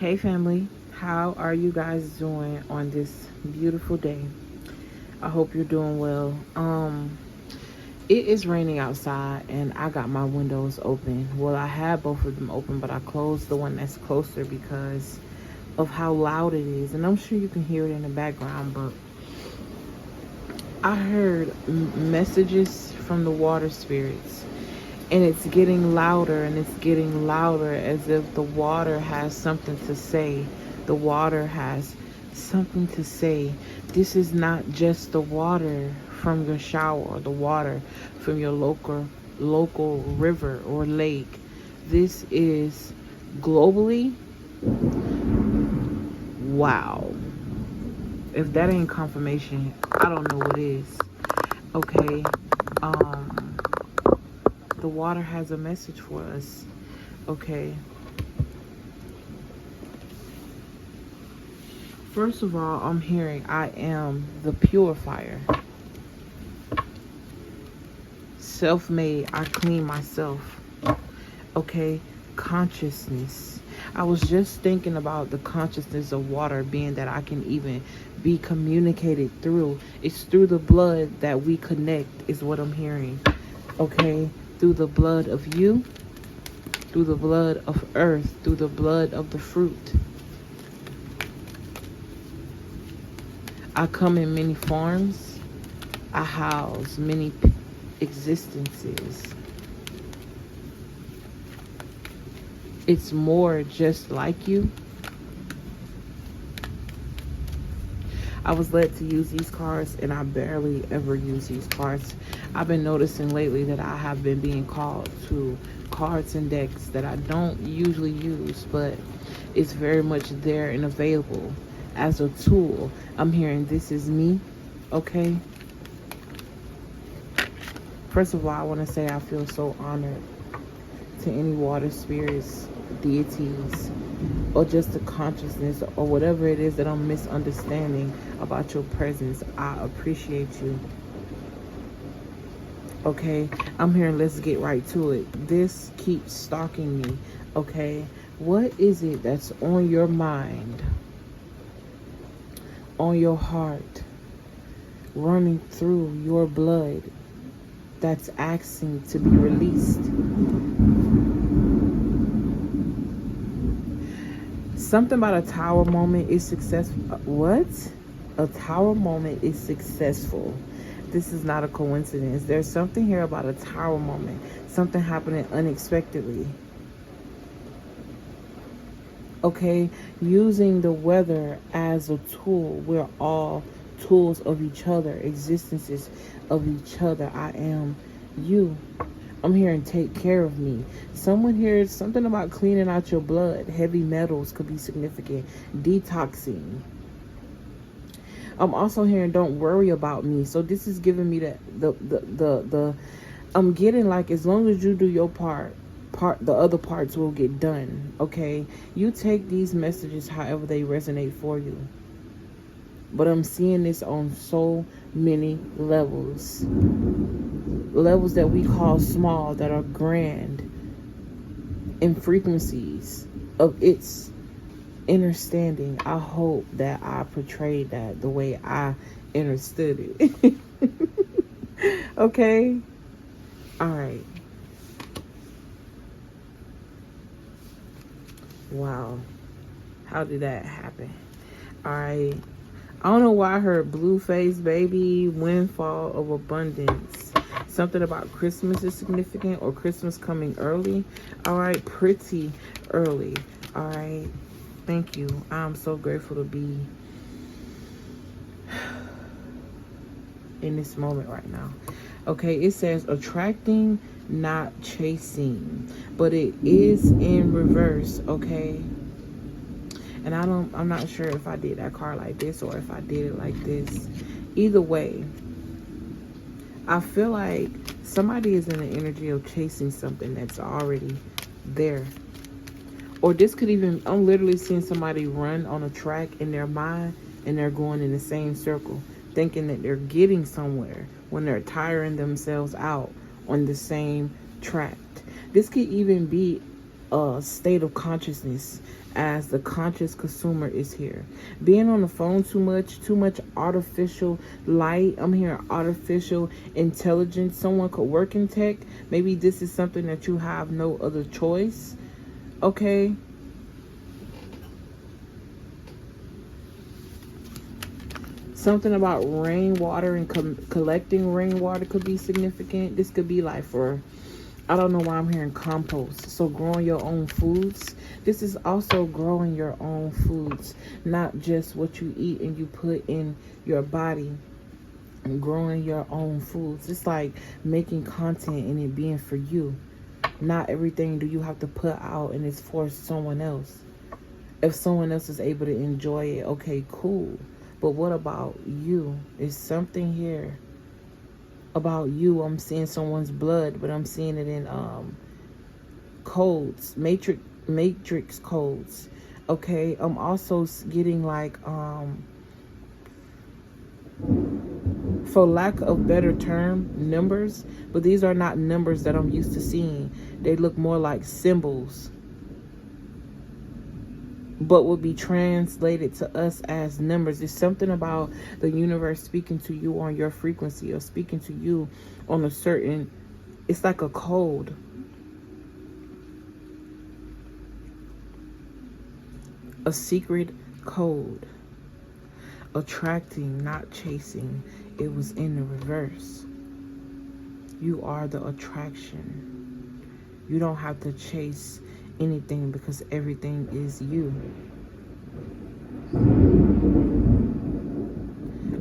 Hey family, how are you guys doing on this beautiful day? I hope you're doing well. It is raining outside and I got my windows open. Well, I had both of them open, but I closed the one that's closer because of how loud it is. And I'm sure you can hear it in the background, but I heard messages from the water spirits, and it's getting louder and it's getting louder, as if the water has something to say. The water has something to say. This is not just the water from your shower or the water from your local river or lake. This is globally. Wow. If that ain't confirmation, I don't know what is. Okay. Um the water has a message for us. Okay. First of all, I'm hearing I am the purifier. Self-made, I clean myself. Okay. Consciousness. I was just thinking about the consciousness of water being that I can even be communicated through. It's through the blood that we connect, is what I'm hearing. Okay. Through the blood of you, through the blood of earth, through the blood of the fruit. I come in many forms. I house many existences. It's more just like you. I was led to use these cards, and I barely ever use these cards. I've been noticing lately that I have been being called to cards and decks that I don't usually use, but it's very much there and available as a tool. I'm hearing this is me, okay? First of all, I want to say I feel so honored to any water spirits, deities, or just the consciousness or whatever it is that I'm misunderstanding about your presence. I appreciate you. Okay, I'm hearing let's get right to it. This keeps stalking me. Okay, what is it that's on your mind, on your heart, running through your blood, that's asking to be released? Something about a tower moment is successful. What? A tower moment is successful. This is not a coincidence. There's something here about a tower moment. Something happening unexpectedly. Okay? Using the weather as a tool. We're all tools of each other. Existences of each other. I am you. I'm hearing take care of me. Someone hears something about cleaning out your blood. Heavy metals could be significant. Detoxing. I'm also hearing don't worry about me. So this is giving me the I'm getting like, as long as you do your part, the other parts will get done. Okay? You take these messages however they resonate for you. But I'm seeing this on so many levels. Levels that we call small, that are grand in frequencies of its understanding. I hope that I portrayed that the way I understood it. Okay? Alright. Wow. How did that happen? Alright. I don't know why I heard blue face baby, windfall of abundance. Something about Christmas is significant, or Christmas coming early. All right, pretty early. All right, thank you. I'm so grateful to be in this moment right now. Okay, it says attracting, not chasing, but it is in reverse. Okay, and I'm not sure if I did that card like this or if I did it like this. Either way, I feel like somebody is in the energy of chasing something that's already there. Or this could even, I'm literally seeing somebody run on a track in their mind and they're going in the same circle, thinking that they're getting somewhere when they're tiring themselves out on the same track. This could even be state of consciousness as the conscious consumer is here. Being on the phone too much artificial light. I'm hearing artificial intelligence. Someone could work in tech. Maybe this is something that you have no other choice. Okay. Something about rainwater and collecting rainwater could be significant. This could be like for, I don't know why I'm hearing compost. So growing your own foods. This is also growing your own foods, not just what you eat and you put in your body. And growing your own foods. It's like making content and it being for you. Not everything do you have to put out and it's for someone else. If someone else is able to enjoy it, okay, cool. But what about you? Is something here about you? I'm seeing someone's blood, but I'm seeing it in codes, matrix codes. Okay, I'm also getting like for lack of better term, numbers, but these are not numbers that I'm used to seeing. They look more like symbols, but will be translated to us as numbers. There's something about the universe speaking to you on your frequency or speaking to you on a certain, it's like a code. A secret code. Attracting, not chasing. It was in the reverse. You are the attraction. You don't have to chase anything because everything is you.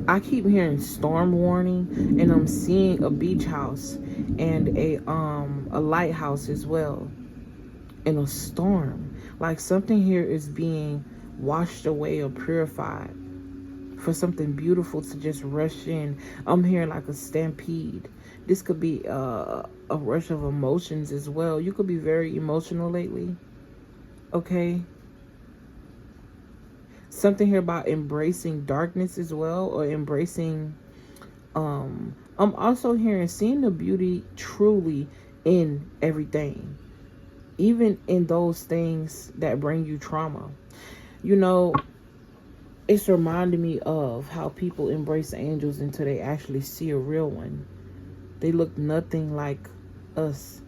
I keep hearing storm warning, and I'm seeing a beach house and a lighthouse as well. And a storm. Like something here is being washed away or purified for something beautiful to just rush in. I'm hearing like a stampede. This could be a rush of emotions as well. You could be very emotional lately. Okay. Something here about embracing darkness as well, or embracing I'm also hearing seeing the beauty truly in everything, even in those things that bring you trauma. You know, it's reminding me of how people embrace angels until they actually see a real one. They look nothing like us.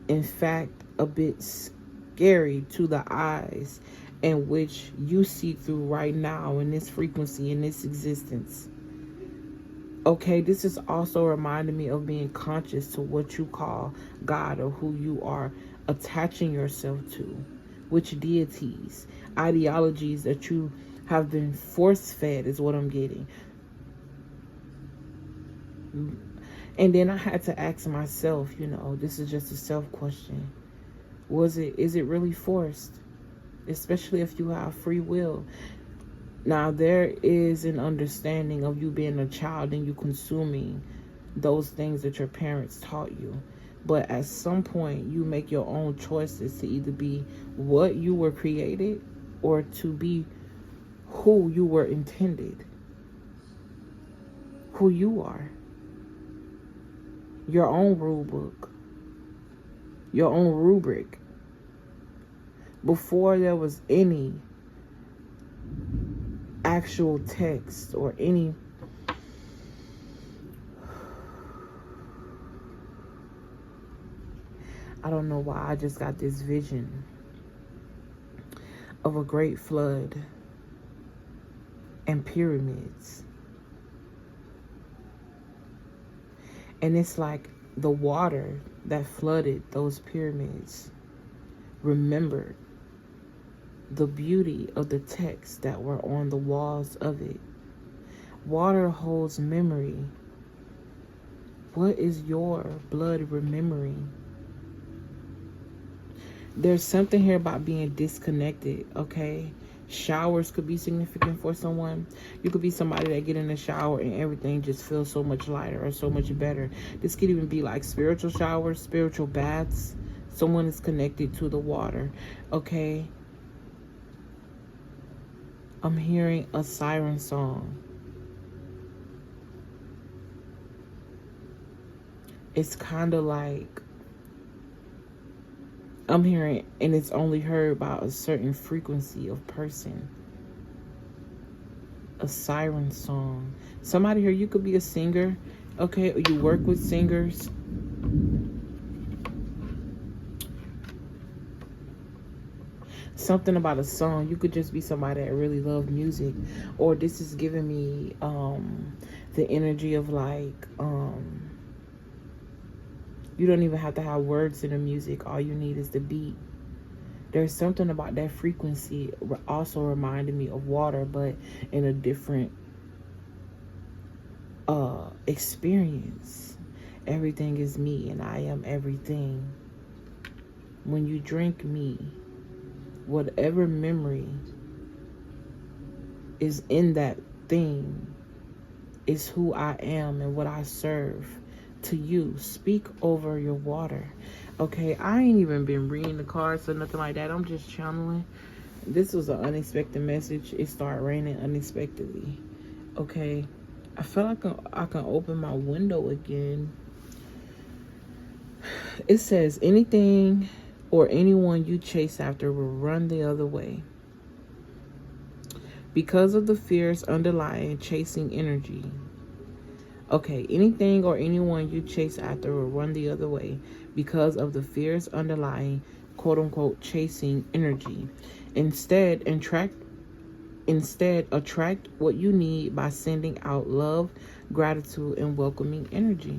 In fact, a bit scary to the eyes, in which you see through right now in this frequency, in this existence. Okay, this is also reminding me of being conscious to what you call God, or who you are attaching yourself to, which deities, ideologies that you have been force-fed is what I'm getting. And then I had to ask myself, you know, this is just a self question. Is it really forced? Especially if you have free will. Now, there is an understanding of you being a child and you consuming those things that your parents taught you. But at some point, you make your own choices to either be what you were created or to be who you were intended. Who you are. Your own rule book. Your own rubric. Before there was any actual text or any I don't know why I just got this vision of a great flood and pyramids. And it's like the water that flooded those pyramids remembered the beauty of the texts that were on the walls of it. Water holds memory. What is your blood remembering? There's something here about being disconnected, okay? Showers could be significant for someone. You could be somebody that get in the shower and everything just feels so much lighter or so much better. This could even be like spiritual showers, spiritual baths. Someone is connected to the water, okay? I'm hearing a siren song. It's kind of like I'm hearing, and it's only heard by a certain frequency of person. A siren song. Somebody here, you could be a singer, okay, or you work with singers. Something about a song. You could just be somebody that really loves music, or this is giving me the energy of like you don't even have to have words in the music. All you need is the beat. There's something about that frequency also reminded me of water, but in a different experience. Everything is me and I am everything. When you drink me, whatever memory is in that thing is who I am and what I serve to you. Speak over your water. Okay, I ain't even been reading the cards or nothing like that. I'm just channeling. This was an unexpected message. It started raining unexpectedly. Okay, I feel like I can open my window again. It says anything or anyone you chase after will run the other way. Because of the fears underlying chasing energy. Okay, anything or anyone you chase after will run the other way because of the fears underlying quote-unquote chasing energy. Instead, attract what you need by sending out love, gratitude, and welcoming energy.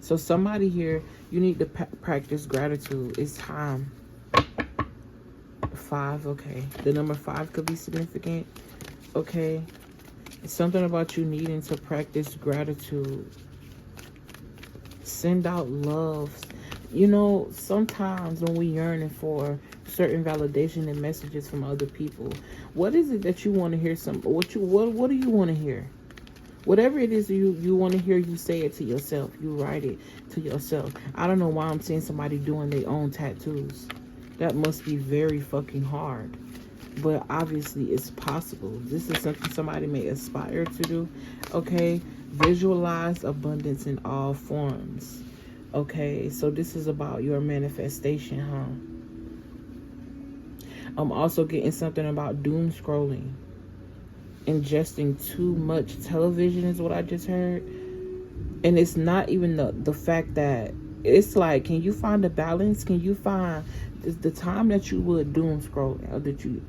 So somebody here, you need to practice gratitude. It's time. 5, okay. The number 5 could be significant. Okay. It's something about you needing to practice gratitude. Send out love. You know, sometimes when we yearning for certain validation and messages from other people, what is it that you want to hear? What do you want to hear? Whatever it is you want to hear, you say it to yourself. You write it to yourself. I don't know why I'm seeing somebody doing their own tattoos. That must be very fucking hard. But obviously it's possible. This is something somebody may aspire to do. Okay, visualize abundance in all forms. Okay, so this is about your manifestation, huh? I'm also getting something about doom scrolling. Ingesting too much television is what I just heard. And it's not even the fact that it's like, can you find a balance? Can you find the time that you would doom scroll, or that you,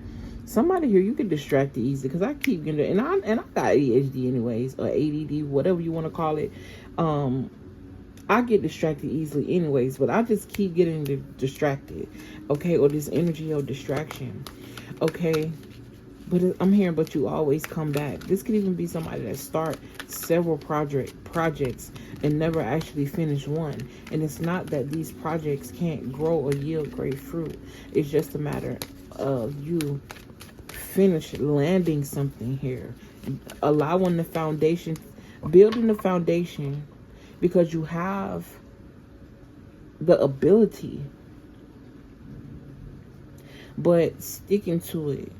somebody here, you get distracted easy, because I keep getting, and I got ADHD anyways, or ADD, whatever you want to call it. I get distracted easily anyways, but I just keep getting distracted, okay, or this energy of distraction, okay. But I'm hearing, but you always come back. This could even be somebody that start several projects and never actually finish one. And it's not that these projects can't grow or yield great fruit. It's just a matter of you finish landing something here. Allowing the foundation, building the foundation, because you have the ability. But sticking to it.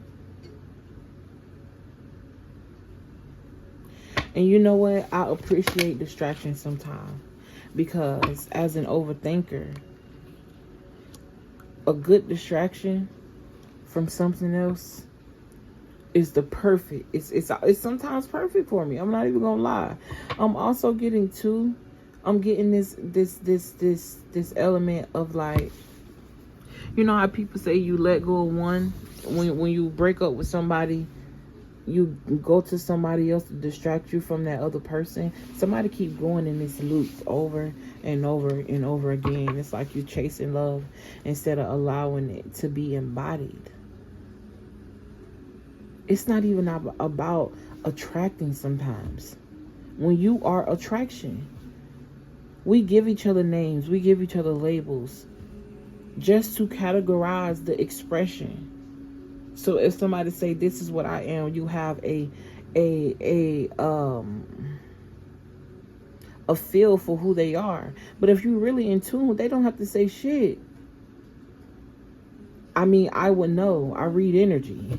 And you know what? I appreciate distraction sometimes, because as an overthinker, a good distraction from something else is the perfect. It's sometimes perfect for me. I'm not even gonna lie. I'm also getting I'm getting this element of like, you know how people say you let go of one when you break up with somebody. You go to somebody else to distract you from that other person. Somebody keep going in this loop over and over and over again. It's like you're chasing love instead of allowing it to be embodied. It's not even about attracting sometimes. When you are attraction, we give each other names. We give each other labels just to categorize the expression. So if somebody say, this is what I am, you have a feel for who they are. But if you're really in tune, they don't have to say shit. I mean, I would know. I read energy.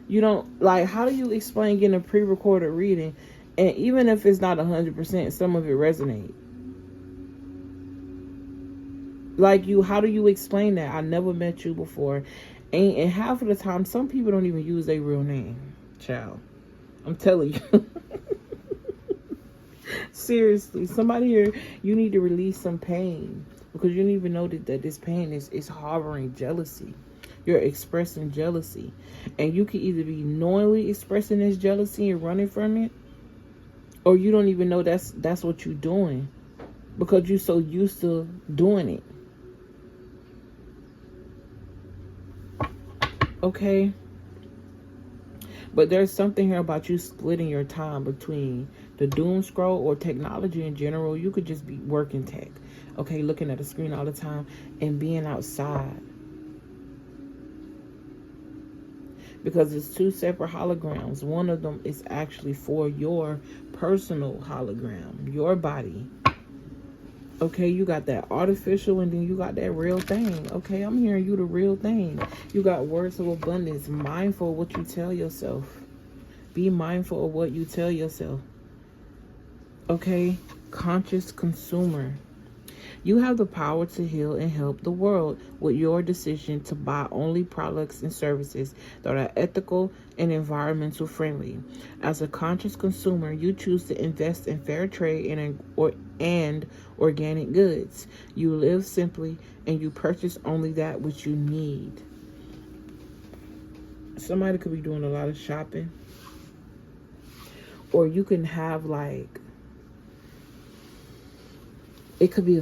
You don't, like, how do you explain getting a pre-recorded reading? And even if it's not 100%, some of it resonates. Like, you, how do you explain that? I never met you before. And half of the time, some people don't even use their real name. Child, I'm telling you. Seriously, somebody here, you need to release some pain, because you don't even know that this pain is harboring jealousy. You're expressing jealousy, and you can either be knowingly expressing this jealousy and running from it, or you don't even know that's what you're doing, because you're so used to doing it. Okay? But there's something here about you splitting your time between the doom scroll or technology in general. You could just be working tech, okay, looking at the screen all the time, and being outside. Because it's two separate holograms. One of them is actually for your personal hologram, your body. Okay, you got that artificial, and then you got that real thing. Okay, I'm hearing you the real thing. You got words of abundance. Mindful of what you tell yourself. Be mindful of what you tell yourself. Okay, conscious consumer. You have the power to heal and help the world with your decision to buy only products and services that are ethical and environmental friendly. As a conscious consumer, you choose to invest in fair trade and organic goods. You live simply, and you purchase only that which you need. Somebody could be doing a lot of shopping, or you can have, like, it could be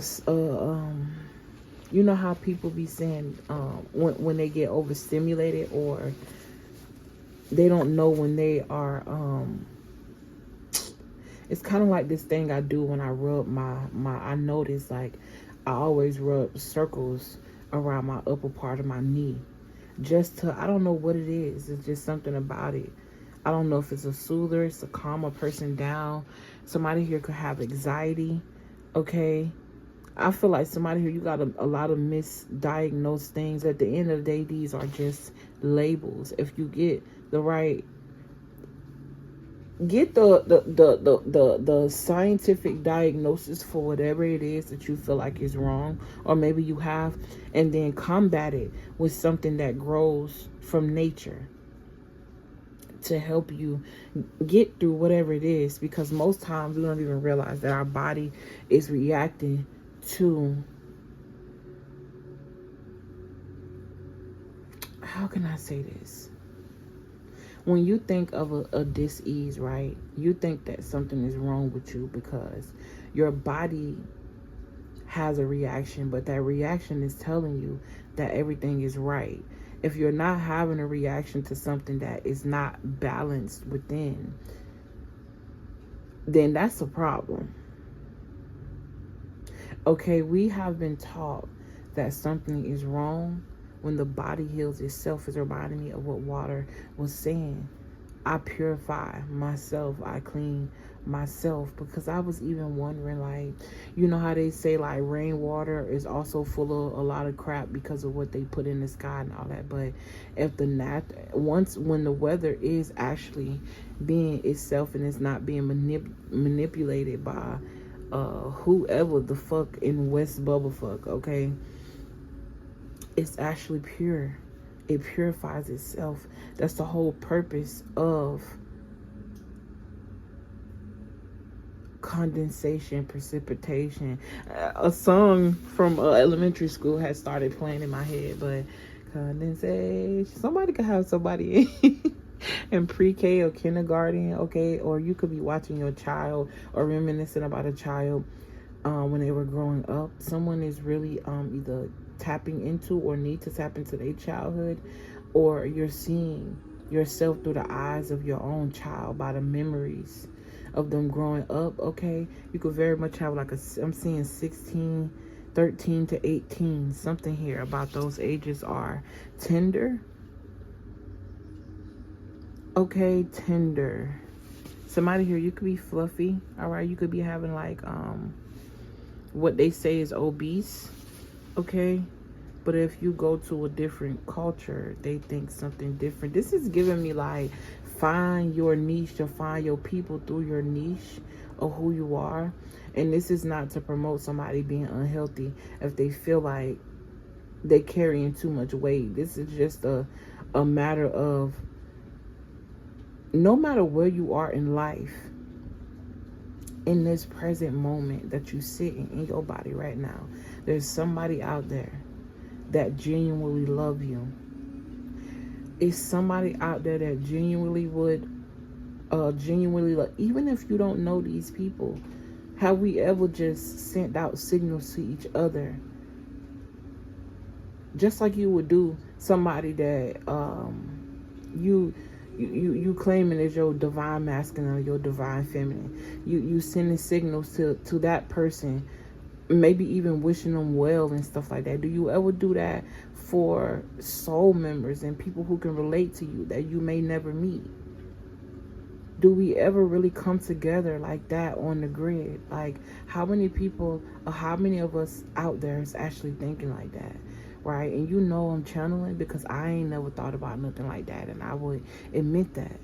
you know how people be saying when they get overstimulated, or they don't know when they are it's kind of like this thing I do when I rub my I notice, like, I always rub circles around my upper part of my knee, just to, I don't know what it is, it's just something about it. I don't know if it's a soother, it's to calm a person down. Somebody here could have anxiety. Okay, I feel like somebody here, you got a lot of misdiagnosed things. At the end of the day, these are just labels. If you get the right, get the scientific diagnosis for whatever it is that you feel like is wrong, or maybe you have, and then combat it with something that grows from nature to help you get through whatever it is. Because most times we don't even realize that our body is reacting to, how can I say this? When you think of a dis-ease, right? You think that something is wrong with you because your body has a reaction, but that reaction is telling you that everything is right. If you're not having a reaction to something that is not balanced within, then that's a problem. Okay, we have been taught that something is wrong when the body heals itself. Is reminding me of what Water was saying. I purify myself, I clean myself, because I was even wondering, like, you know how they say, like, rainwater is also full of a lot of crap because of what they put in the sky and all that. But if when the weather is actually being itself and it's not being manipulated by whoever the fuck in West Bubblefuck, okay, it's actually pure. It purifies itself. That's the whole purpose of condensation, precipitation. A song from elementary school has started playing in my head, but condensation. Somebody could have somebody in pre-K or kindergarten, okay? Or you could be watching your child or reminiscing about a child when they were growing up. Someone is really either tapping into or need to tap into their childhood, or you're seeing yourself through the eyes of your own child by the memories of them growing up. Okay, you could very much have, like, I'm seeing 16, 13 to 18. Something here about those ages are tender. Okay, tender. Somebody here, you could be fluffy. All right, you could be having, like, what they say is obese. Okay, but if you go to a different culture, they think something different. This is giving me, like, find your niche or find your people through your niche. of who you are. And this is not to promote somebody being unhealthy if they feel like they carrying too much weight. This is just a matter of, no matter where you are in life, in this present moment that you sit in your body right now, there's somebody out there that genuinely love you. It's somebody out there that genuinely would genuinely love, even if you don't know these people. Have we ever just sent out signals to each other, just like you would do somebody that you claiming as your divine masculine or your divine feminine? You sending signals to that person, maybe even wishing them well and stuff like that. Do you ever do that for soul members and people who can relate to you that you may never meet? Do we ever really come together like that on the grid? Like, how many people or how many of us out there is actually thinking like that, right? And you know I'm channeling because I ain't never thought about nothing like that, and I would admit that.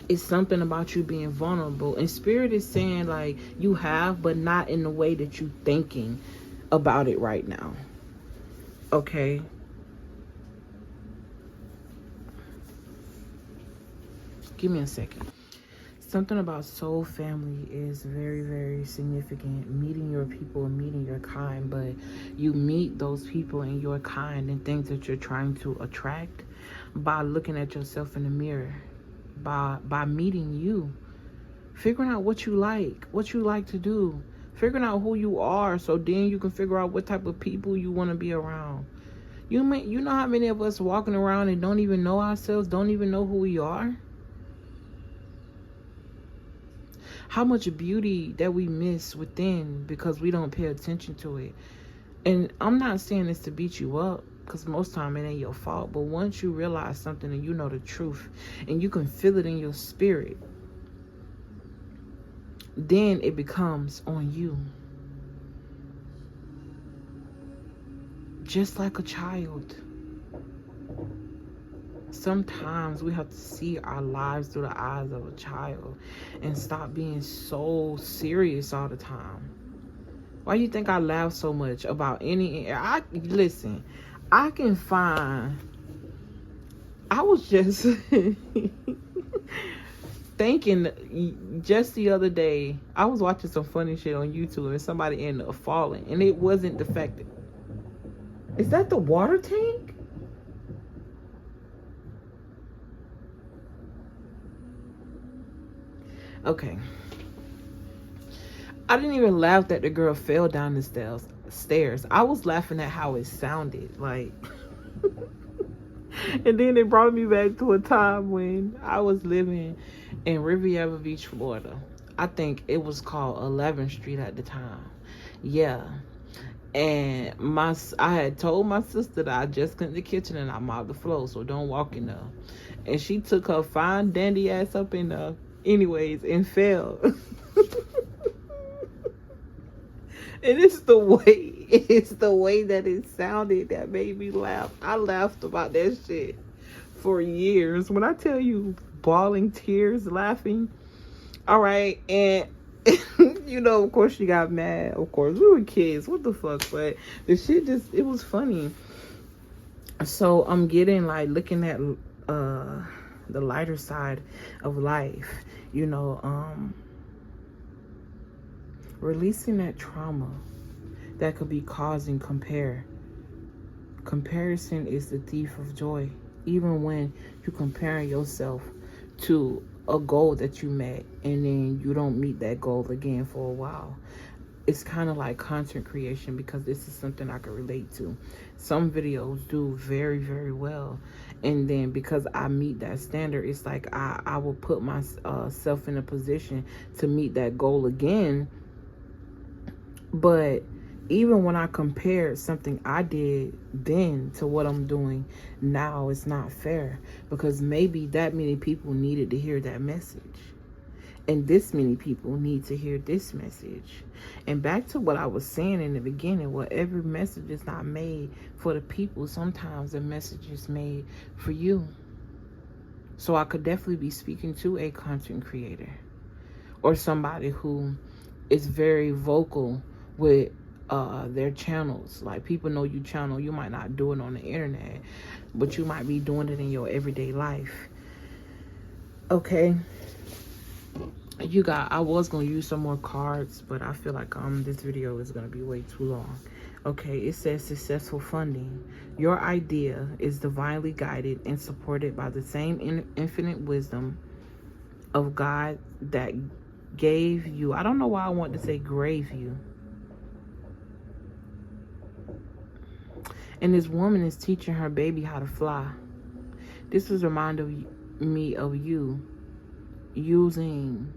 It's something about you being vulnerable, and spirit is saying like you have, but not in the way that you thinking about it right now. Okay. Give me a second. Something about soul family is very, very significant. Meeting your people and meeting your kind, but you meet those people and your kind and things that you're trying to attract by looking at yourself in the mirror, by meeting you, figuring out what you like to do, figuring out who you are, so then you can figure out what type of people you want to be around. You know how many of us walking around and don't even know ourselves, don't even know who we are? How much beauty that we miss within because we don't pay attention to it. And I'm not saying this to beat you up, because most time it ain't your fault. But once you realize something and you know the truth and you can feel it in your spirit, then it becomes on you. Just like a child. Sometimes we have to see our lives through the eyes of a child and stop being so serious all the time. Why do you think I laugh so much about listen, I can find, I was just thinking just the other day, I was watching some funny shit on YouTube and somebody ended up falling, and it wasn't defective. Is that the water tank? Okay. I didn't even laugh that the girl fell down the stairs. I was laughing at how it sounded. Like, and then it brought me back to a time when I was living in Riviera Beach, Florida. I think it was called 11th Street at the time. Yeah. And I had told my sister that I just cleaned the kitchen and I mopped the floor, so don't walk in there. And she took her fine dandy ass up in there anyways and fell. And it's the way that it sounded that made me laugh. I laughed about that shit for years. When I tell you, bawling tears, laughing. All right, and you know, of course she got mad. Of course, we were kids. What the fuck? But the shit it was funny. So I'm getting like looking at the lighter side of life. You know, releasing that trauma that could be causing comparison is the thief of joy. Even when you're comparing yourself to a goal that you met and then you don't meet that goal again for a while. It's kind of like content creation, because this is something I can relate to. Some videos do very, very well, and then because I meet that standard, it's like I will put myself in a position to meet that goal again. But even when I compare something I did then to what I'm doing now, it's not fair, because maybe that many people needed to hear that message, and this many people need to hear this message. And back to what I was saying in the beginning, well, every message is not made for the people. Sometimes the message is made for you. So I could definitely be speaking to a content creator, or somebody who is very vocal with their channels. Like, people know you channel. You might not do it on the internet, but you might be doing it in your everyday life. Okay. I was gonna use some more cards, but I feel like this video is gonna be way too long. Okay, it says successful funding. Your idea is divinely guided and supported by the same infinite wisdom of God that gave you. I don't know why I want to say grave you. And this woman is teaching her baby how to fly. This was a reminder me of you using.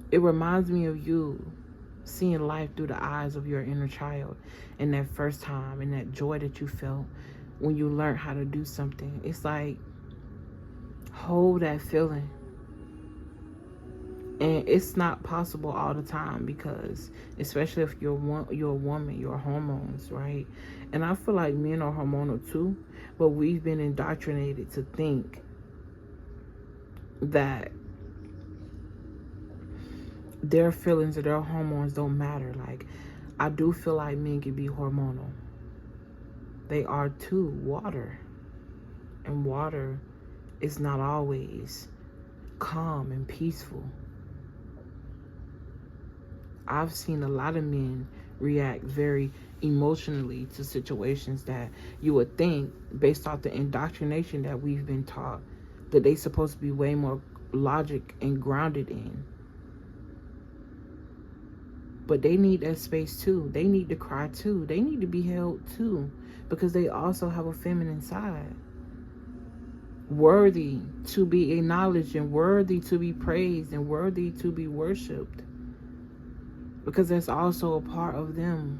It reminds me of you seeing life through the eyes of your inner child, and that first time, and that joy that you felt when you learned how to do something. It's like, hold that feeling. And it's not possible all the time, because especially if you're a woman, your hormones, right? And I feel like men are hormonal too, but we've been indoctrinated to think that their feelings or their hormones don't matter. Like, I do feel like men can be hormonal. They are too. Water. And water is not always calm and peaceful. I've seen a lot of men react very emotionally to situations that you would think, based off the indoctrination that we've been taught, that they supposed to be way more logic and grounded in. But they need that space too. They need to cry too. They need to be held too, because they also have a feminine side. Worthy to be acknowledged, and worthy to be praised, and worthy to be worshipped, because that's also a part of them.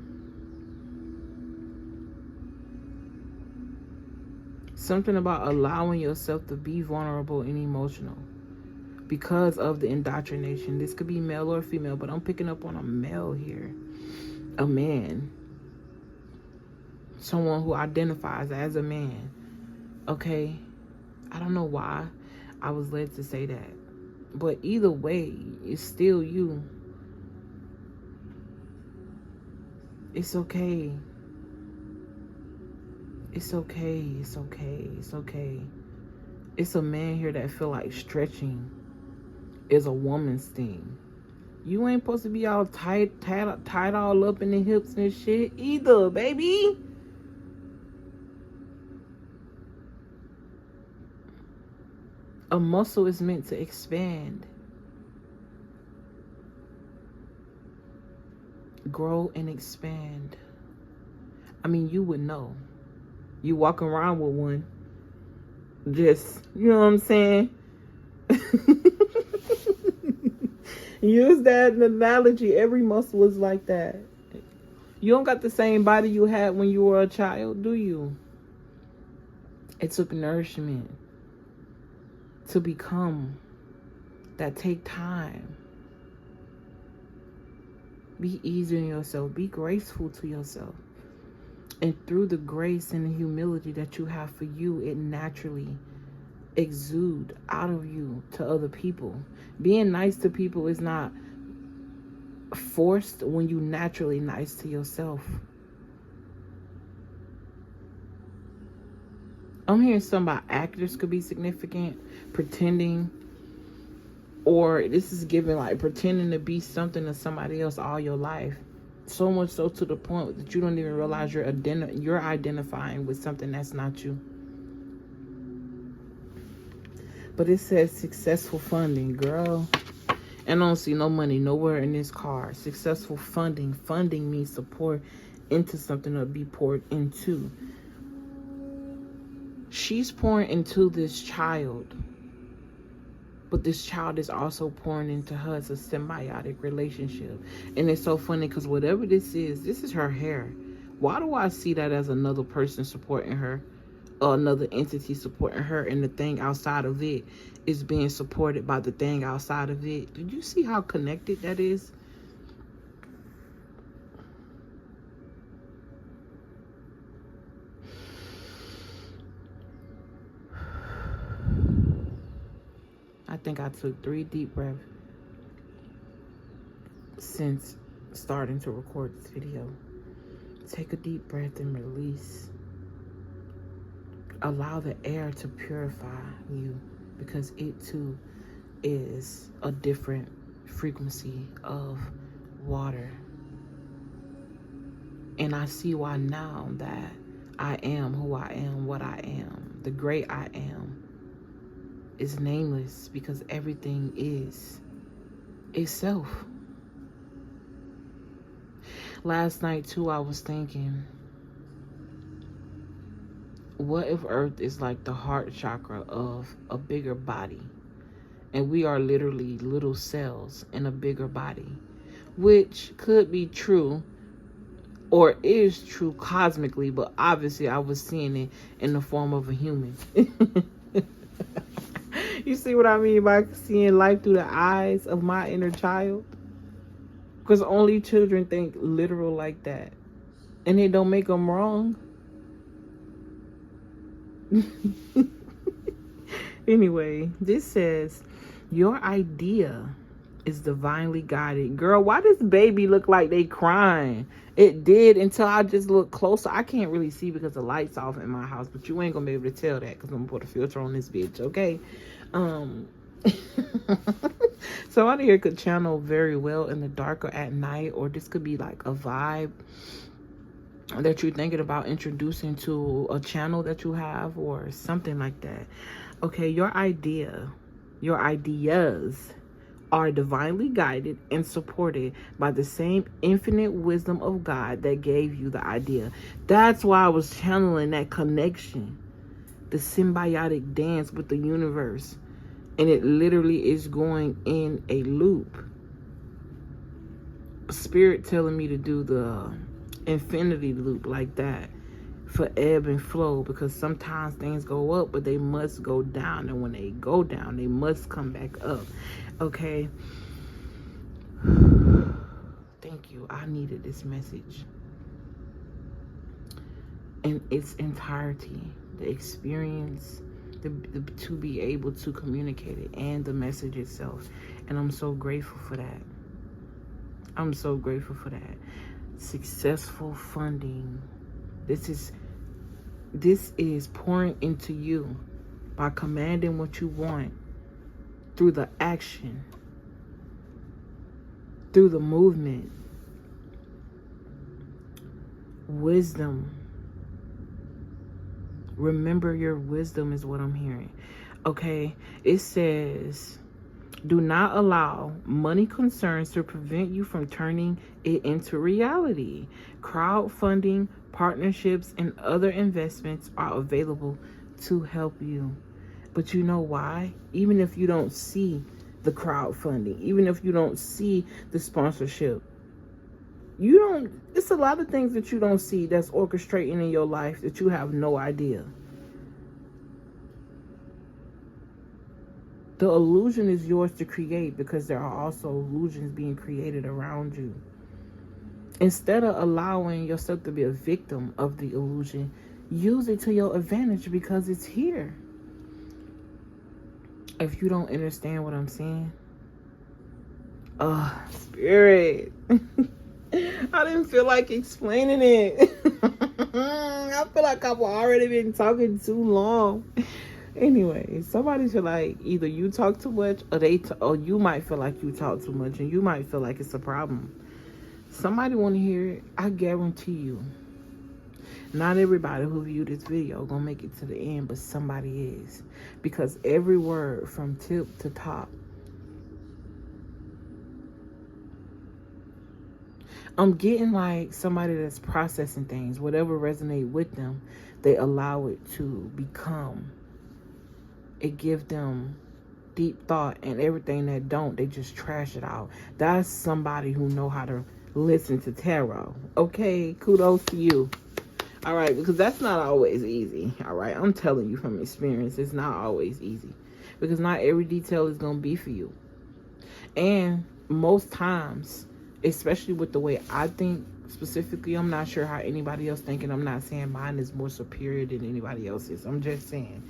Something about allowing yourself to be vulnerable and emotional because of the indoctrination. This could be male or female, but I'm picking up on a male here. A man. Someone who identifies as a man. Okay? I don't know why I was led to say that. But either way, it's still you. It's okay. It's okay. It's okay. It's okay. It's a man here that feel like stretching is a woman's thing. You ain't supposed to be all tight all up in the hips and shit either, baby. A muscle is meant to expand, grow, and expand. I mean, you would know. You walk around with one. Just, you know what I'm saying? Use that analogy. Every muscle is like that. You don't got the same body you had when you were a child, do you? It took nourishment to become. That take time. Be easy on yourself. Be graceful to yourself. And through the grace and the humility that you have for you, it naturally exude out of you to other people. Being nice to people is not forced when you naturally nice to yourself. I'm hearing something about actors could be significant, pretending, or this is giving like pretending to be something to somebody else all your life. So much so to the point that you don't even realize you're identifying with something that's not you. But it says successful funding, girl. And I don't see no money nowhere in this card. Successful funding. Funding means support into something to be poured into. She's pouring into this child, but this child is also pouring into her. It's a symbiotic relationship. And it's so funny because whatever this is her hair. Why do I see that as another person supporting her? Or another entity supporting her, and the thing outside of it is being supported by the thing outside of it. Did you see how connected that is? I think I took 3 deep breaths since starting to record this video. Take a deep breath and release. Allow the air to purify you, because it too is a different frequency of water. And I see why now that I am who I am, what I am, the great I am is nameless, because everything is itself. Last night too, I was thinking, what if Earth is like the heart chakra of a bigger body? And we are literally little cells in a bigger body, which could be true or is true cosmically, but obviously I was seeing it in the form of a human. You see what I mean by seeing life through the eyes of my inner child? Because only children think literal like that. And it don't make them wrong. Anyway, this says, your idea is divinely guided. Girl, why does baby look like they crying? It did until I just looked closer. I can't really see because the light's off in my house, but you ain't gonna be able to tell that because I'm gonna put a filter on this bitch, okay? Somebody here could channel very well in the dark or at night, or this could be like a vibe that you're thinking about introducing to a channel that you have or something like that. Okay, your ideas are divinely guided and supported by the same infinite wisdom of God that gave you the idea. That's why I was channeling that connection, the symbiotic dance with the universe. And it literally is going in a loop. Spirit telling me to do the infinity loop like that for ebb and flow, because sometimes things go up, but they must go down. And when they go down, they must come back up. Okay. Thank you. I needed this message in its entirety. The experience, to be able to communicate it, and the message itself. And I'm so grateful for that. I'm so grateful for that. Successful funding. This is pouring into you by commanding what you want through the action, through the movement. Wisdom. Remember your wisdom is what I'm hearing. Okay, it says, do not allow money concerns to prevent you from turning it into reality. Crowdfunding, partnerships, and other investments are available to help you. But you know why? Even if you don't see the crowdfunding, even if you don't see the sponsorship, it's a lot of things that you don't see that's orchestrating in your life that you have no idea. The illusion is yours to create, because there are also illusions being created around you. Instead of allowing yourself to be a victim of the illusion, use it to your advantage, because it's here. If you don't understand what I'm saying, Spirit. I didn't feel like explaining it. I feel like I've already been talking too long. Anyway, somebody feel like either you talk too much, or you might feel like you talk too much, and you might feel like it's a problem. Somebody want to hear it. I guarantee you, not everybody who viewed this video gonna make it to the end, but somebody is, because every word from tip to top, I'm getting like somebody that's processing things. Whatever resonate with them, they allow it to become. It gives them deep thought, and everything that don't, they just trash it out. That's somebody who know how to listen to tarot. Okay, kudos to you. All right, because that's not always easy. All right, I'm telling you from experience, it's not always easy, because not every detail is gonna be for you. And most times, especially with the way I think specifically, I'm not sure how anybody else thinking. I'm not saying mine is more superior than anybody else's. I'm just saying,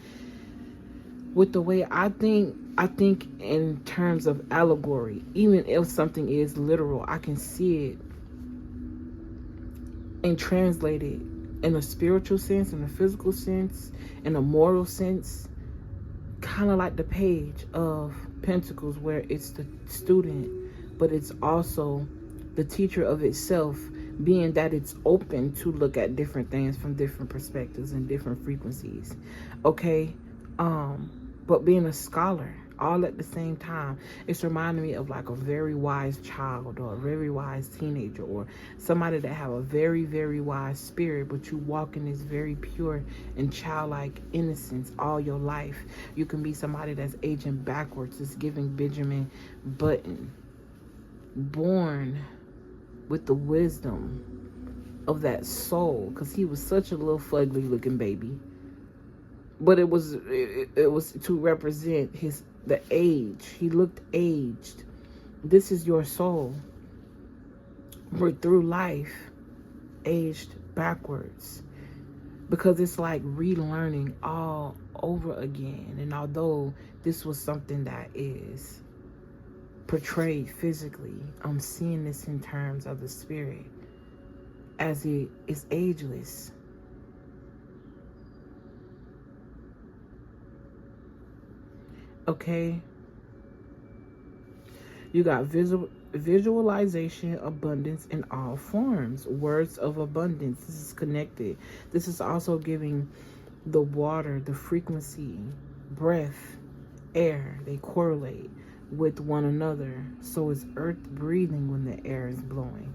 with the way I think in terms of allegory. Even if something is literal, I can see it and translate it in a spiritual sense, in a physical sense, in a moral sense. Kind of like the page of Pentacles, where it's the student, but it's also the teacher of itself, being that it's open to look at different things from different perspectives and different frequencies. Okay, but being a scholar all at the same time, it's reminding me of like a very wise child or a very wise teenager, or somebody that have a very, very wise spirit, but you walk in this very pure and childlike innocence all your life. You can be somebody that's aging backwards. It's giving Benjamin Button, born with the wisdom of that soul, because he was such a little fugly looking baby, but it was to represent the age. He looked aged. This is your soul. We're through life aged backwards, because it's like relearning all over again. And although this was something that is portrayed physically, I'm seeing this in terms of the spirit, as it is ageless. Okay, you got visualization, abundance in all forms, words of abundance. This is connected. This is also giving the water, the frequency, breath, air. They correlate with one another. So is earth breathing when the air is blowing?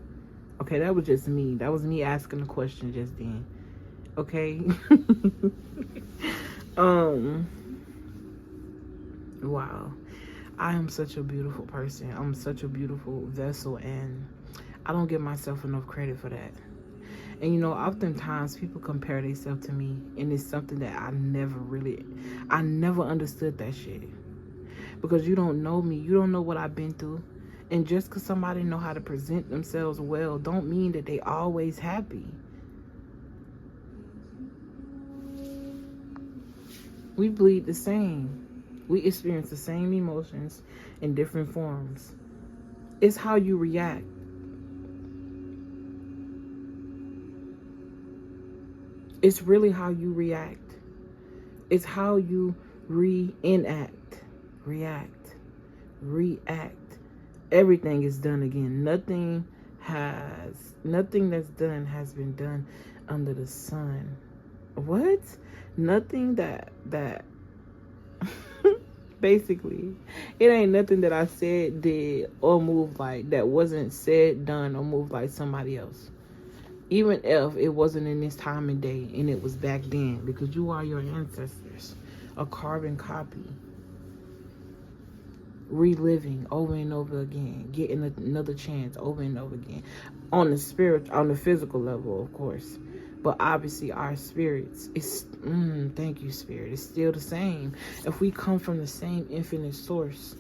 Okay, that was just me. That was me asking a question just then. Okay. Wow. I am such a beautiful person. I'm such a beautiful vessel, and I don't give myself enough credit for that. And you know, oftentimes people compare themselves to me, and it's something that I never understood that shit. Because you don't know me, you don't know what I've been through. And just because somebody know how to present themselves well, don't mean that they always happy. We bleed the same. We experience the same emotions in different forms. It's how you react. It's really how you react. It's how you reenact, react, react. Everything is done again. Nothing that's done has been done under the sun. What? Nothing that basically, it ain't nothing that I said, did, or moved like that wasn't said, done, or moved like somebody else. Even if it wasn't in this time and day, and it was back then, because you are your ancestors, a carbon copy, reliving over and over again, getting another chance over and over again, on the physical level, of course. But obviously our spirits, thank you, spirit, it's still the same. If we come from the same infinite source,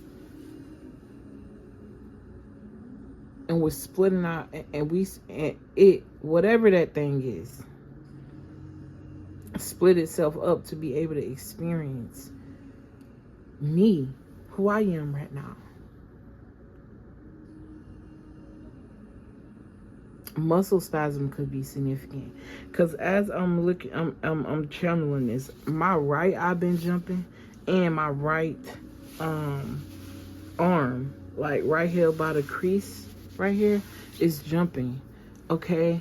and we're splitting out, whatever that thing is, split itself up to be able to experience me, who I am right now. Muscle spasm could be significant, because as I'm looking, I'm channeling this. My right eye been jumping, and my right arm, like right here by the crease, right here, is jumping. Okay.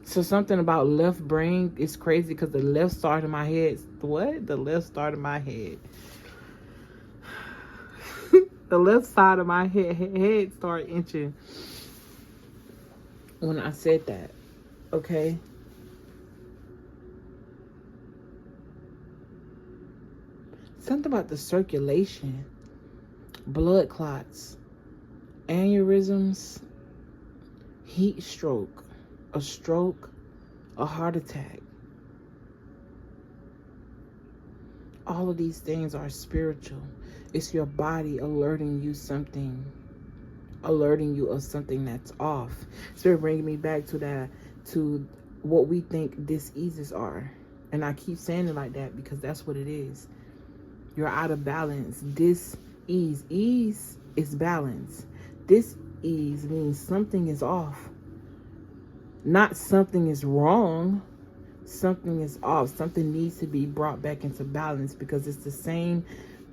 So something about left brain is crazy, because the left side of my head. What? The left side of my head. The left side of my head started inching when I said that. Okay. Something about the circulation, blood clots, aneurysms, heat stroke, a heart attack. All of these things are spiritual. It's your body alerting you of something that's off. Spirit bringing me back to what we think diseases are. And I keep saying it like that because that's what it is. You're out of balance. Dis-ease. Ease is balance. Dis-ease means something is off. Not something is wrong. Something is off. Something needs to be brought back into balance because it's the same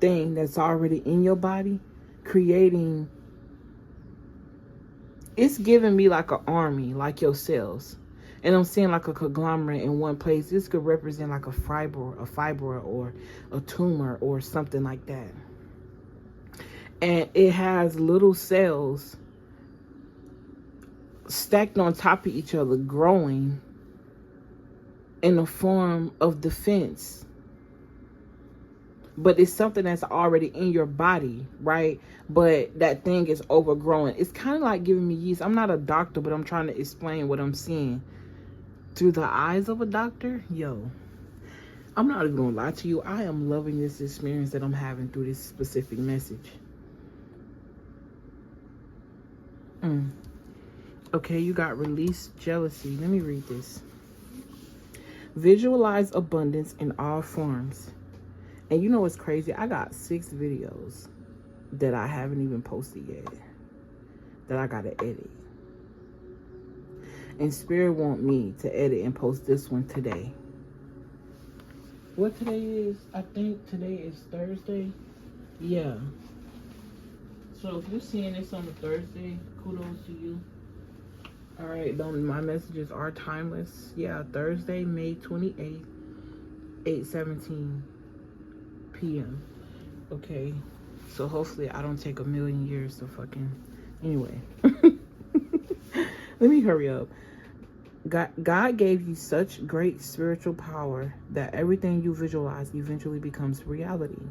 thing that's already in your body creating. It's giving me like an army, like your cells. And I'm seeing like a conglomerate in one place. This could represent like a fiber or a tumor or something like that. And it has little cells stacked on top of each other, growing in a form of defense. But it's something that's already in your body, right? But that thing is overgrowing. It's kind of like giving me yeast. I'm not a doctor, but I'm trying to explain what I'm seeing through the eyes of a doctor. Yo, I'm not even gonna lie to you. I am loving this experience that I'm having through this specific message. Okay, you got release jealousy. Let me read this. Visualize abundance in all forms. And you know what's crazy? I got 6 videos that I haven't even posted yet, that I gotta edit. And Spirit want me to edit and post this one today. What today is? I think today is Thursday. Yeah. So if you're seeing this on a Thursday, kudos to you. Alright, my messages are timeless. Yeah, Thursday, May 28th, 8:17 p.m. Okay, so hopefully I don't take a million years to fucking... Anyway. Let me hurry up. God gave you such great spiritual power that everything you visualize eventually becomes reality.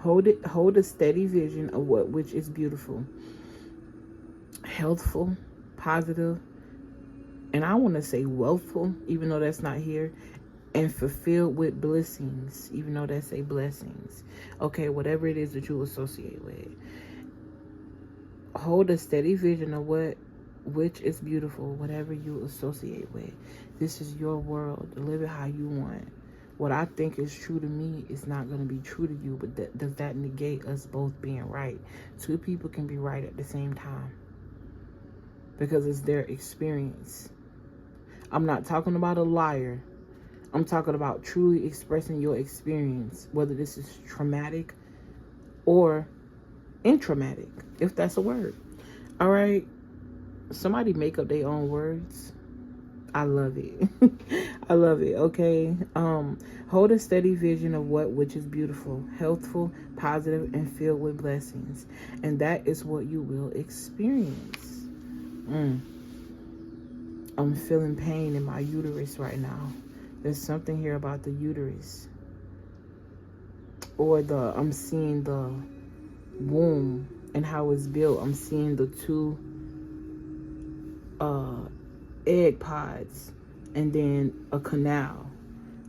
Hold a steady vision of which is beautiful, healthful, positive, and I want to say wealthful, even though that's not here, and fulfilled with blessings, even though that's a blessings. Okay, whatever it is that you associate with. Hold a steady vision of which is beautiful, whatever you associate with. This is your world. Live it how you want. What I think is true to me is not going to be true to you, but does that negate us both being right? 2 people can be right at the same time because it's their experience. I'm not talking about a liar. I'm talking about truly expressing your experience, whether this is traumatic or intraumatic, if that's a word. All right. Somebody make up their own words. I love it. I love it. Okay. Hold a steady vision of which is beautiful, healthful, positive, and filled with blessings. And that is what you will experience. I'm feeling pain in my uterus right now. There's something here about the uterus. Or I'm seeing the womb and how it's built. I'm seeing the 2 egg pods and then a canal.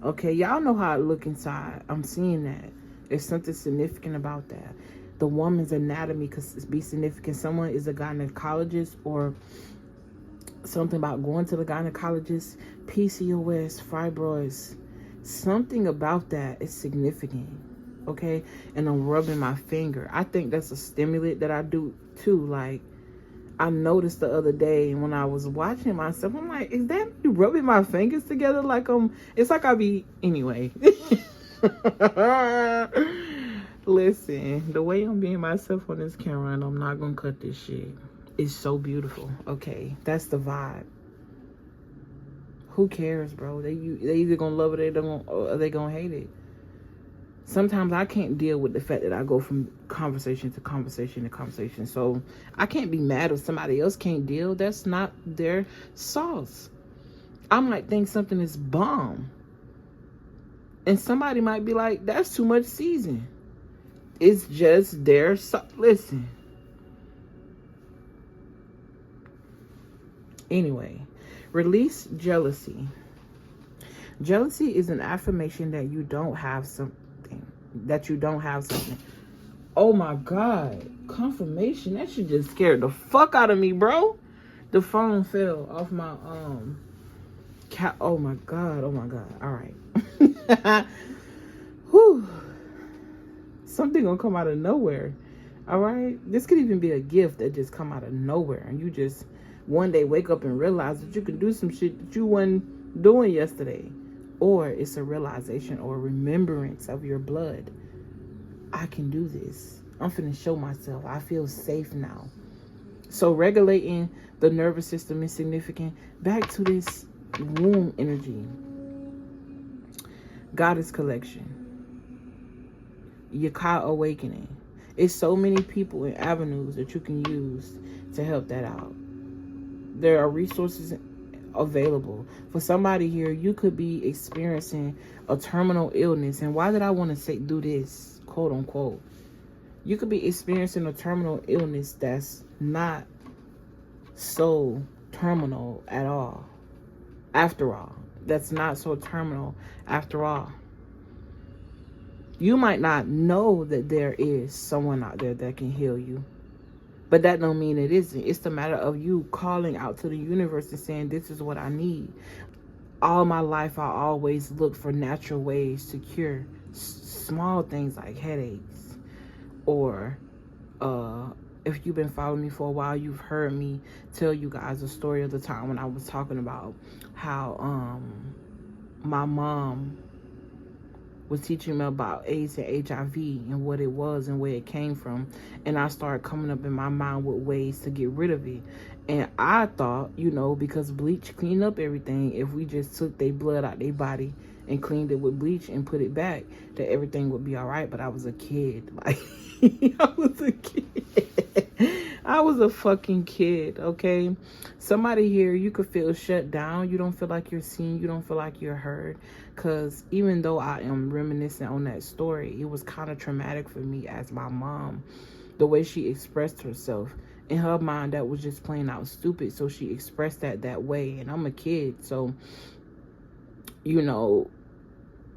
Okay, y'all know how it look inside. I'm seeing that. There's something significant about that. The woman's anatomy could be significant. Someone is a gynecologist or something about going to the gynecologist, PCOS, fibroids. Something about that is significant. Okay, and I'm rubbing my finger. I think that's a stimulant that I do too. Like, I noticed the other day when I was watching myself, I'm like, is that me rubbing my fingers together? Like, it's like I be, anyway. Listen, the way I'm being myself on this camera, and I'm not going to cut this shit, is so beautiful. Okay, that's the vibe. Who cares, bro? They either going to love it or they going to hate it. Sometimes I can't deal with the fact that I go from conversation to conversation to conversation. So I can't be mad if somebody else can't deal. That's not their sauce. I might think something is bomb. And somebody might be like, that's too much season. It's just their sauce. Listen. Anyway, release jealousy. Jealousy is an affirmation that you don't have something. Oh my God. Confirmation. That shit just scared the fuck out of me, bro. The phone fell off my Oh my God. Oh my God. All right. Whew. Something gonna come out of nowhere. All right. This could even be a gift that just come out of nowhere, and you just one day wake up and realize that you can do some shit that you wasn't doing yesterday, or it's a realization or a remembrance of your blood. I can do this. I'm finna show myself. I feel safe now. So regulating the nervous system is significant. Back to this womb energy. Goddess collection. Yakai awakening. It's so many people and avenues that you can use to help that out. There are resources available. For somebody here, you could be experiencing a terminal illness. And why did I want to say do this, quote unquote? You could be experiencing a terminal illness that's not so terminal at all. After all, that's not so terminal after all. You might not know that there is someone out there that can heal you, but that don't mean it isn't. It's the matter of you calling out to the universe and saying, this is what I need. All my life, I always look for natural ways to cure small things like headaches. Or if you've been following me for a while, you've heard me tell you guys a story of the time when I was talking about how my mom was teaching me about AIDS and HIV and what it was and where it came from. And I started coming up in my mind with ways to get rid of it. And I thought, you know, because bleach cleaned up everything, if we just took their blood out their body and cleaned it with bleach and put it back, that everything would be all right. But I was a kid. Like, I was a kid. I was a fucking kid, okay? Somebody here, you could feel shut down. You don't feel like you're seen. You don't feel like you're heard. Because even though I am reminiscent on that story, it was kind of traumatic for me as my mom. The way she expressed herself. In her mind, that was just plain out stupid. So she expressed that way. And I'm a kid. So, you know,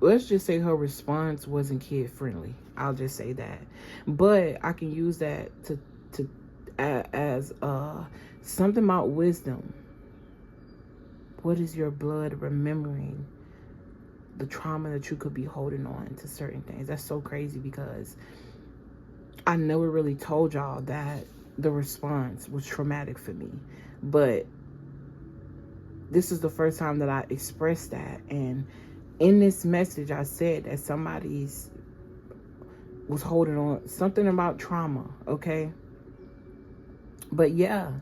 let's just say her response wasn't kid friendly. I'll just say that. But I can use that as something about wisdom. What is your blood remembering? The trauma that you could be holding on to certain things. That's so crazy because I never really told y'all that the response was traumatic for me. But this is the first time that I expressed that. And in this message, I said that somebody's was holding on. Something about trauma, okay? But yeah.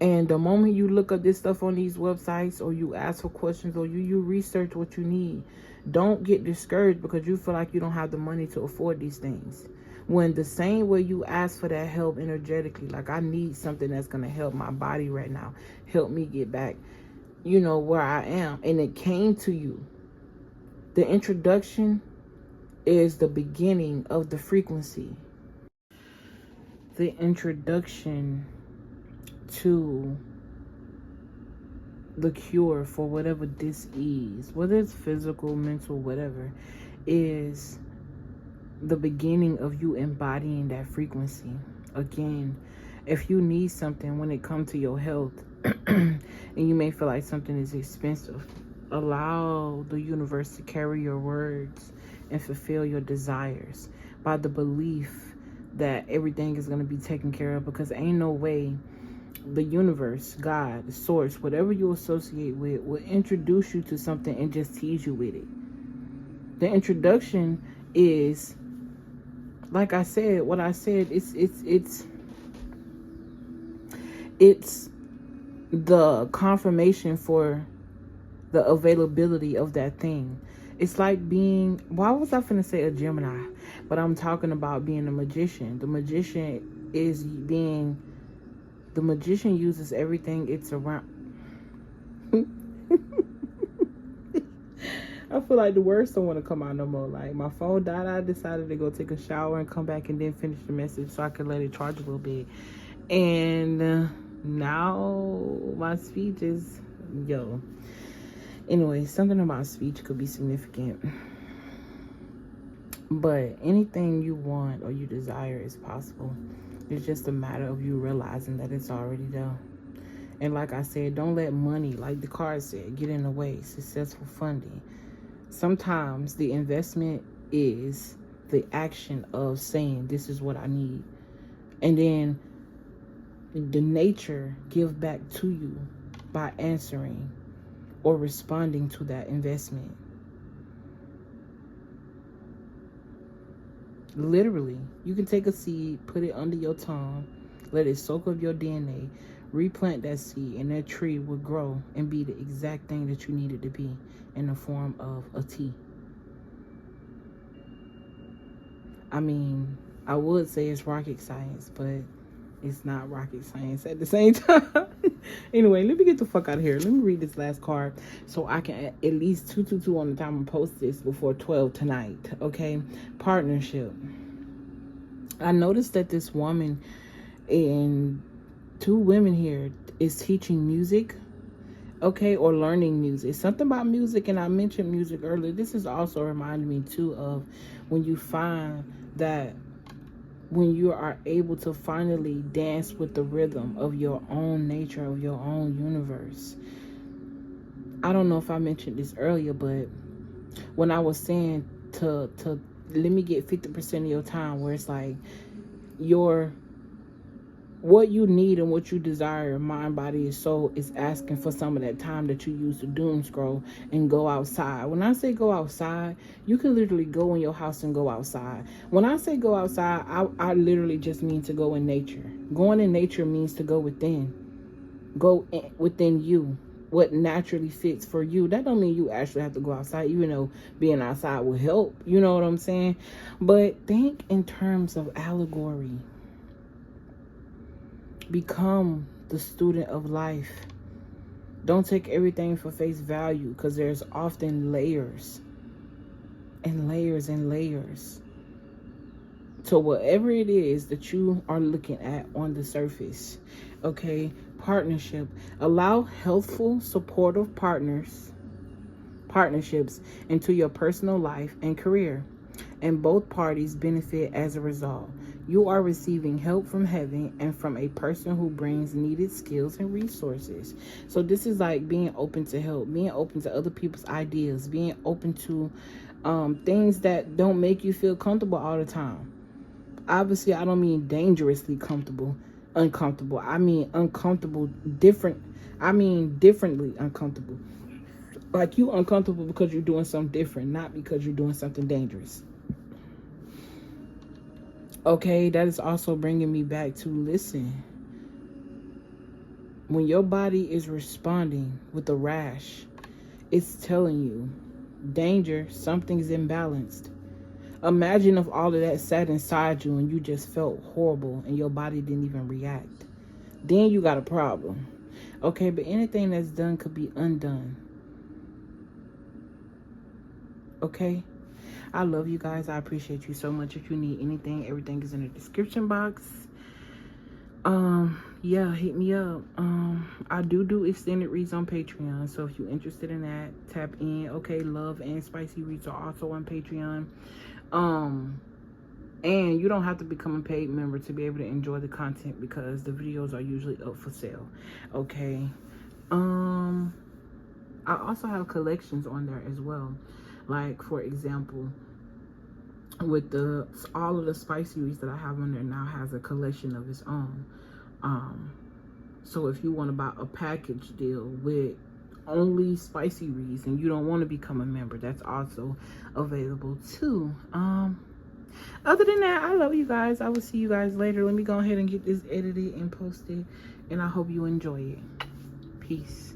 And the moment you look up this stuff on these websites, or you ask for questions, or you research what you need, don't get discouraged because you feel like you don't have the money to afford these things. When the same way you ask for that help energetically, like I need something that's going to help my body right now, help me get back, you know, where I am. And it came to you. The introduction is the beginning of the frequency. The introduction to the cure for whatever dis-ease, whether it's physical, mental, whatever, is the beginning of you embodying that frequency. Again, if you need something when it comes to your health and you may feel like something is expensive, allow the universe to carry your words and fulfill your desires by the belief that everything is going to be taken care of, because ain't no way the universe, God, the source, whatever you associate with, will introduce you to something and just tease you with it. The introduction is, like I said, what I said, it's the confirmation for the availability of that thing. It's like being, why was I finna say a Gemini? But I'm talking about being a magician. The magician is being, the magician uses everything it's around. I feel like the words don't want to come out no more. Like, my phone died. I decided to go take a shower and come back and then finish the message so I could let it charge a little bit. And now my speech is, yo. Anyway, something about speech could be significant. But anything you want or you desire is possible. It's just a matter of you realizing that it's already there. And like I said, don't let money, like the card said, get in the way. Successful funding. Sometimes the investment is the action of saying, this is what I need. And then the nature give back to you by answering or responding to that investment. Literally, you can take a seed, put it under your tongue, let it soak up your DNA, replant that seed, and that tree will grow and be the exact thing that you need it to be in the form of a tea. I mean, I would say it's rocket science, but it's not rocket science at the same time. Anyway, let me get the fuck out of here. Let me read this last card so I can at least 222 on the time and post this before 12 tonight. Okay, partnership. I noticed that this woman and two women here is teaching music, okay, or learning music. Something about music, and I mentioned music earlier. This is also reminding me too of when you find that when you are able to finally dance with the rhythm of your own nature, of your own universe. I don't know if I mentioned this earlier, but when I was saying to let me get 50% of your time, where it's like what you need and what you desire, mind, body, and soul, is asking for some of that time that you use to doom scroll and go outside. When I say go outside, you can literally go in your house and go outside. When I say go outside, I literally just mean to go in nature. Going in nature means to go within. Go within you. What naturally fits for you. That don't mean you actually have to go outside, even though being outside will help. You know what I'm saying? But think in terms of allegory. Become the student of life. Don't take everything for face value, because there's often layers and layers and layers to whatever it is that you are looking at on the surface. Okay, partnership. Allow healthful, supportive partnerships into your personal life and career, and both parties benefit as a result. You are receiving help from heaven and from a person who brings needed skills and resources. So this is like being open to help, being open to other people's ideas, being open to things that don't make you feel comfortable all the time. Obviously, I don't mean dangerously uncomfortable. I mean uncomfortable, different. I mean differently uncomfortable. Like you uncomfortable because you're doing something different, not because you're doing something dangerous. Okay, that is also bringing me back to listen. When your body is responding with a rash, it's telling you, danger, something's imbalanced. Imagine if all of that sat inside you and you just felt horrible and your body didn't even react. Then you got a problem. Okay, but anything that's done could be undone. Okay? I love you guys. I appreciate you so much. If you need anything, everything is in the description box. Yeah, hit me up. I do extended reads on Patreon, so if you're interested in that, tap in. Okay, love and spicy reads are also on Patreon. And you don't have to become a paid member to be able to enjoy the content, because the videos are usually up for sale. Okay. I also have collections on there as well. Like, for example, with all of the spicy reads that I have on there now has a collection of its own. So if you want to buy a package deal with only spicy reads and you don't want to become a member, that's also available too. Other than that, I love you guys. I will see you guys later. Let me go ahead and get this edited and posted, and I hope you enjoy it. Peace.